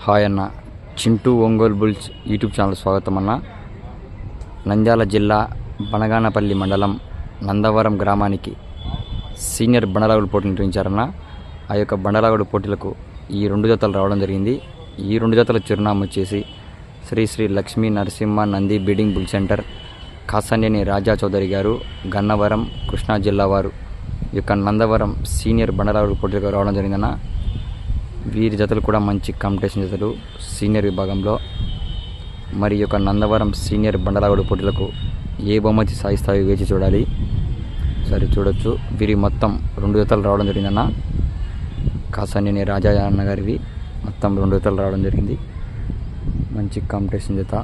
Hi అన్న, Chintu Ongole bulls YouTube channel స్వాగతం అన్న. నంద్యాల జిల్లా బనగానపల్లి మండలం నందవరం గ్రామానికి సీనియర్ బండలాగుడు పోటీ నిర్వహించారన్న. ఆ యొక్క బండలాగుడు పోటీలకు ఈ 2 జతలు రావడం జరిగింది. ఈ 2 జతల చిరునామా వచ్చేసి Sri Sri Lakshmi Narasimha Nandi breeding bull centre, Kasaneni Raja Chowdary గారు, గన్నవరం, కృష్ణా జిల్లా వారు ఈ యొక్క నందవరం సీనియర్ బండలాగుడు పోటీలకు రావడం జరిగిందన్న. వీరి జతలు కూడా మంచి కాంపిటీషన్ జతలు సీనియర్ విభాగంలో. మరి యొక్క నందవరం సీనియర్ బండలాగుడు పోటీలకు ఏ బహుమతి సాధిస్తాయో వేచి చూడాలి. సరే చూడొచ్చు. వీరి మొత్తం 2 జతలు రావడం జరిగిందన్న. కాసానేని రాజా అన్న గారివి మొత్తం 2 జతలు రావడం జరిగింది. మంచి కాంపిటీషన్ జత.